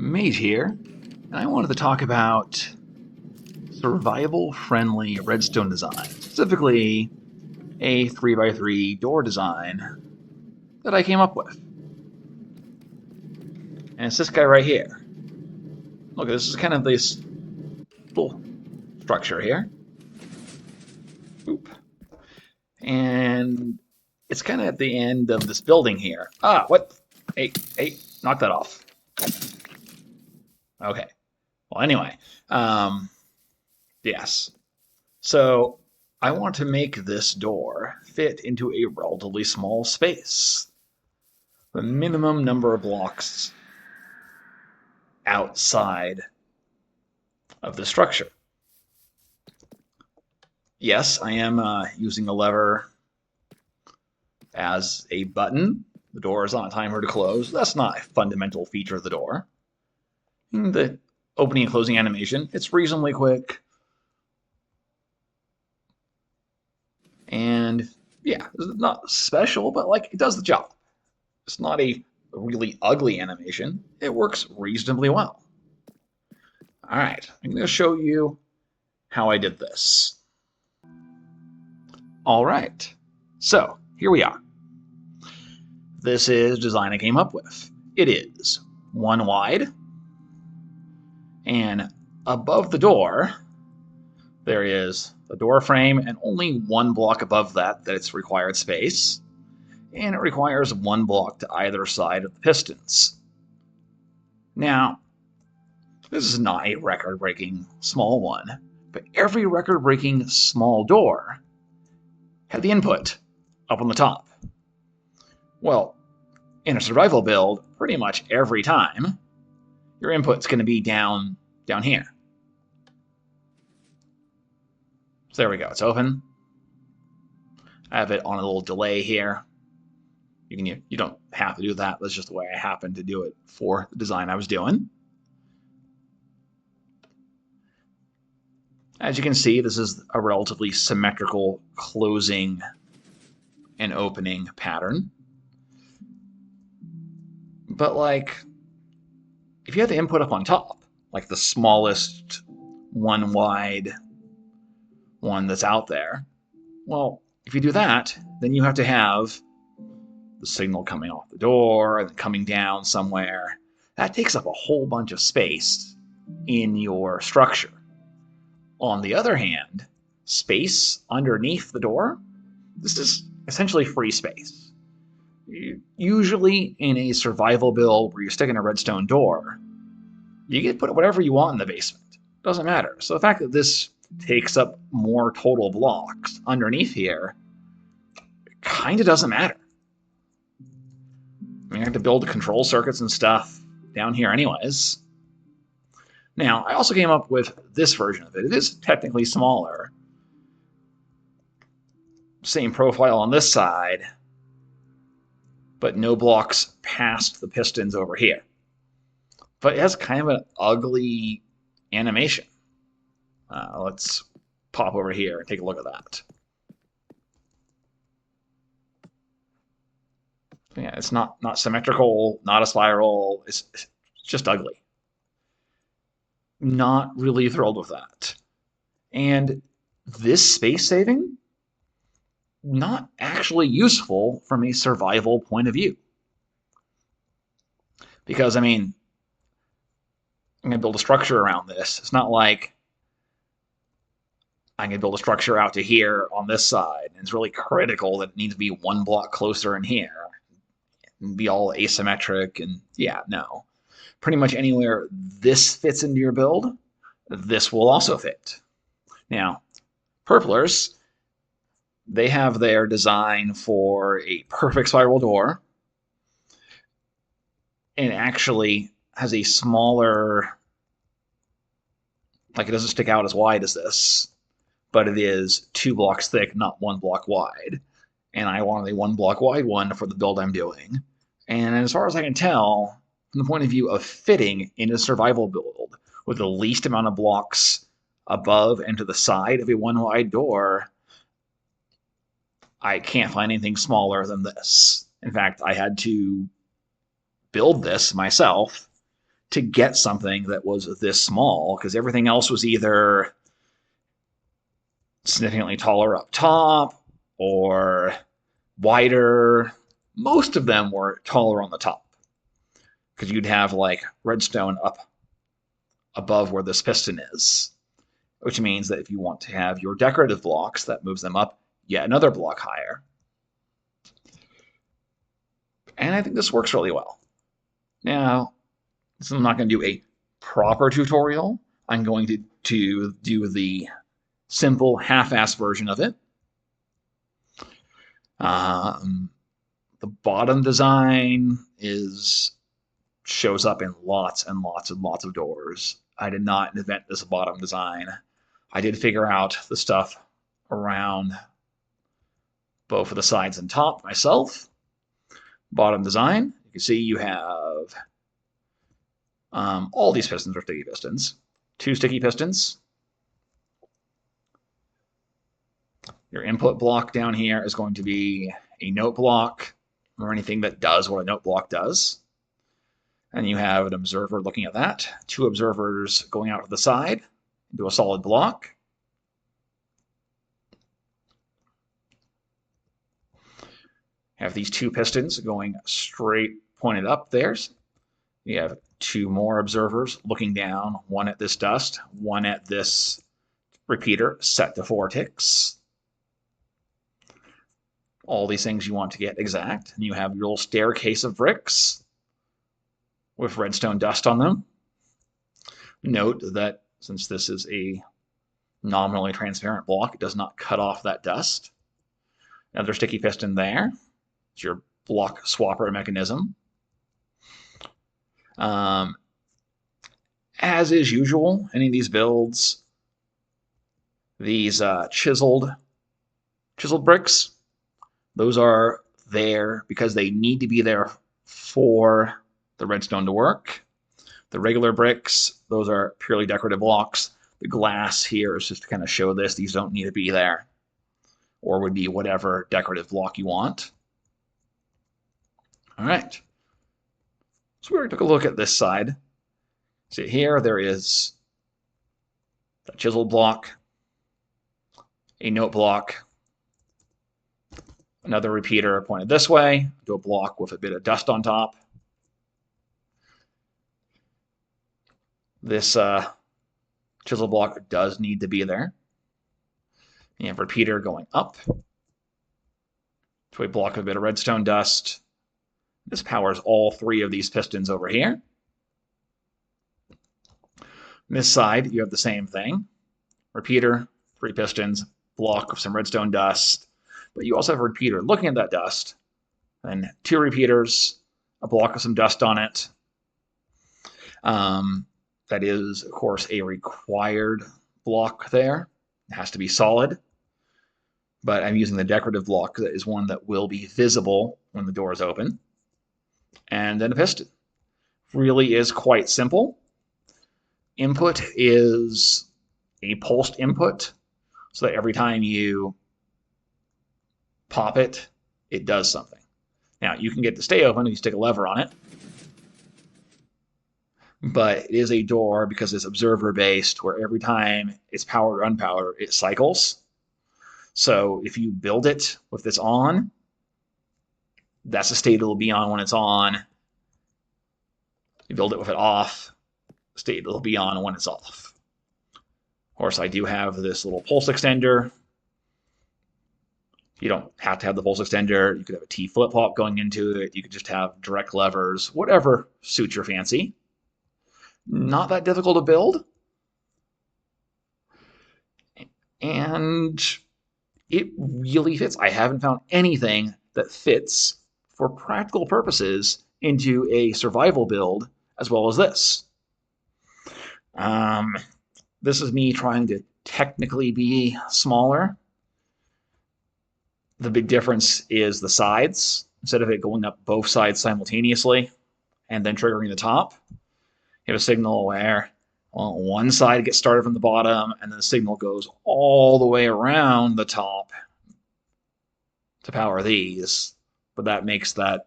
Mage here, and I wanted to talk about survival-friendly redstone design, specifically a 3x3 door design that I came up with. And it's this guy right here. Look, this is kind of this little structure here. Oop. And it's kind of at the end of this building here. Ah, what? Hey, knock that off. Okay. Well, anyway, yes. So I want to make this door fit into a relatively small space. The minimum number of blocks outside of the structure. Yes, I am using a lever as a button. The door is on a timer to close. That's not a fundamental feature of the door. The opening and closing animation, it's reasonably quick. And yeah, it's not special, but like it does the job. It's not a really ugly animation. It works reasonably well. All right, I'm going to show you how I did this. All right, so here we are. This is the design I came up with. It is one wide, and above the door, there is a door frame, and only one block above that it's required space, and it requires one block to either side of the pistons. Now, this is not a record-breaking small one, but every record-breaking small door had the input up on the top. Well, in a survival build, pretty much every time, your input's going to be down here. So there we go, it's open. I have it on a little delay here. You don't have to do that, that's just the way I happened to do it for the design I was doing. As you can see, this is a relatively symmetrical closing and opening pattern. But like, if you have the input up on top, like the smallest one wide one that's out there, well, if you do that, then you have to have the signal coming off the door and coming down somewhere. That takes up a whole bunch of space in your structure. On the other hand, space underneath the door, this is essentially free space. Usually in a survival build where you're sticking a redstone door, you get to put whatever you want in the basement. Doesn't matter. So the fact that this takes up more total blocks underneath here kind of doesn't matter. I mean, I have to build control circuits and stuff down here anyways. Now, I also came up with this version of it. It is technically smaller. Same profile on this side, but no blocks past the pistons over here. But it has kind of an ugly animation. Let's pop over here and take a look at that. Yeah, it's not symmetrical, not a spiral. It's just ugly. Not really thrilled with that. And this space saving, not actually useful from a survival point of view. Because, I mean, I'm going to build a structure around this. It's not like I'm going to build a structure out to here on this side, and it's really critical that it needs to be one block closer in here and be all asymmetric. And yeah, no. Pretty much anywhere this fits into your build, this will also fit. Now, purplers, they have their design for a perfect spiral door, and actually has a smaller, like it doesn't stick out as wide as this, but it is 2 blocks thick, not 1 block wide. And I wanted a 1 block wide one for the build I'm doing. And as far as I can tell, from the point of view of fitting in a survival build with the least amount of blocks above and to the side of a 1 wide door, I can't find anything smaller than this. In fact, I had to build this myself to get something that was this small, because everything else was either significantly taller up top or wider. Most of them were taller on the top, because you'd have like redstone up above where this piston is, which means that if you want to have your decorative blocks, that moves them up yet another block higher. And I think this works really well. Now, so I'm not going to do a proper tutorial. I'm going to do the simple half-assed version of it. The bottom design shows up in lots and lots and lots of doors. I did not invent this bottom design. I did figure out the stuff around both of the sides and top myself. Bottom design, you can see you have all these pistons are sticky pistons. 2 sticky pistons. Your input block down here is going to be a note block or anything that does what a note block does. And you have an observer looking at that. 2 observers going out to the side into a solid block. Have these 2 pistons going straight pointed up there. You have 2 more observers looking down, one at this dust, one at this repeater set to 4 ticks. All these things you want to get exact. And you have your little staircase of bricks with redstone dust on them. Note that since this is a nominally transparent block, it does not cut off that dust. Another sticky piston there. It's your block swapper mechanism. As is usual, any of these builds, these chiseled bricks, those are there because they need to be there for the redstone to work. The regular bricks, those are purely decorative blocks. The glass here is just to kind of show this. These don't need to be there, or would be whatever decorative block you want. All right. So we took a look at this side. See here, there is a chiseled block, a note block, another repeater pointed this way, to a block with a bit of dust on top. This chisel block does need to be there. You have repeater going up to a block of a bit of redstone dust. This powers all 3 of these pistons over here. On this side, you have the same thing. Repeater, 3 pistons, block of some redstone dust. But you also have a repeater looking at that dust. And 2 repeaters, a block of some dust on it. That is, of course, a required block there. It has to be solid. But I'm using the decorative block that is one that will be visible when the door is open. And then a piston. Really is quite simple. Input is a pulsed input, so that every time you pop it, it does something. Now, you can get to stay open if you stick a lever on it, but it is a door because it's observer-based, where every time it's powered or unpowered, it cycles. So if you build it with this on, that's the state it'll be on when it's on. You build it with it off, state it'll be on when it's off. Of course, I do have this little pulse extender. You don't have to have the pulse extender. You could have a T flip-flop going into it. You could just have direct levers, whatever suits your fancy. Not that difficult to build. And it really fits. I haven't found anything that fits for practical purposes into a survival build as well as this. This is me trying to technically be smaller. The big difference is the sides. Instead of it going up both sides simultaneously and then triggering the top, you have a signal where one side gets started from the bottom and then the signal goes all the way around the top to power these. But that makes that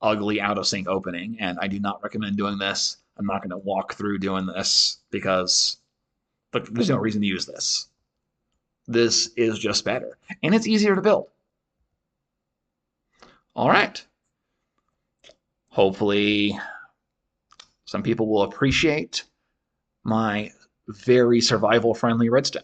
ugly out of sync opening, and I do not recommend doing this I'm not going to walk through doing this because look, there's no reason to use this. This is just better, and it's easier to build. All right. Hopefully, some people will appreciate my very survival-friendly redstone.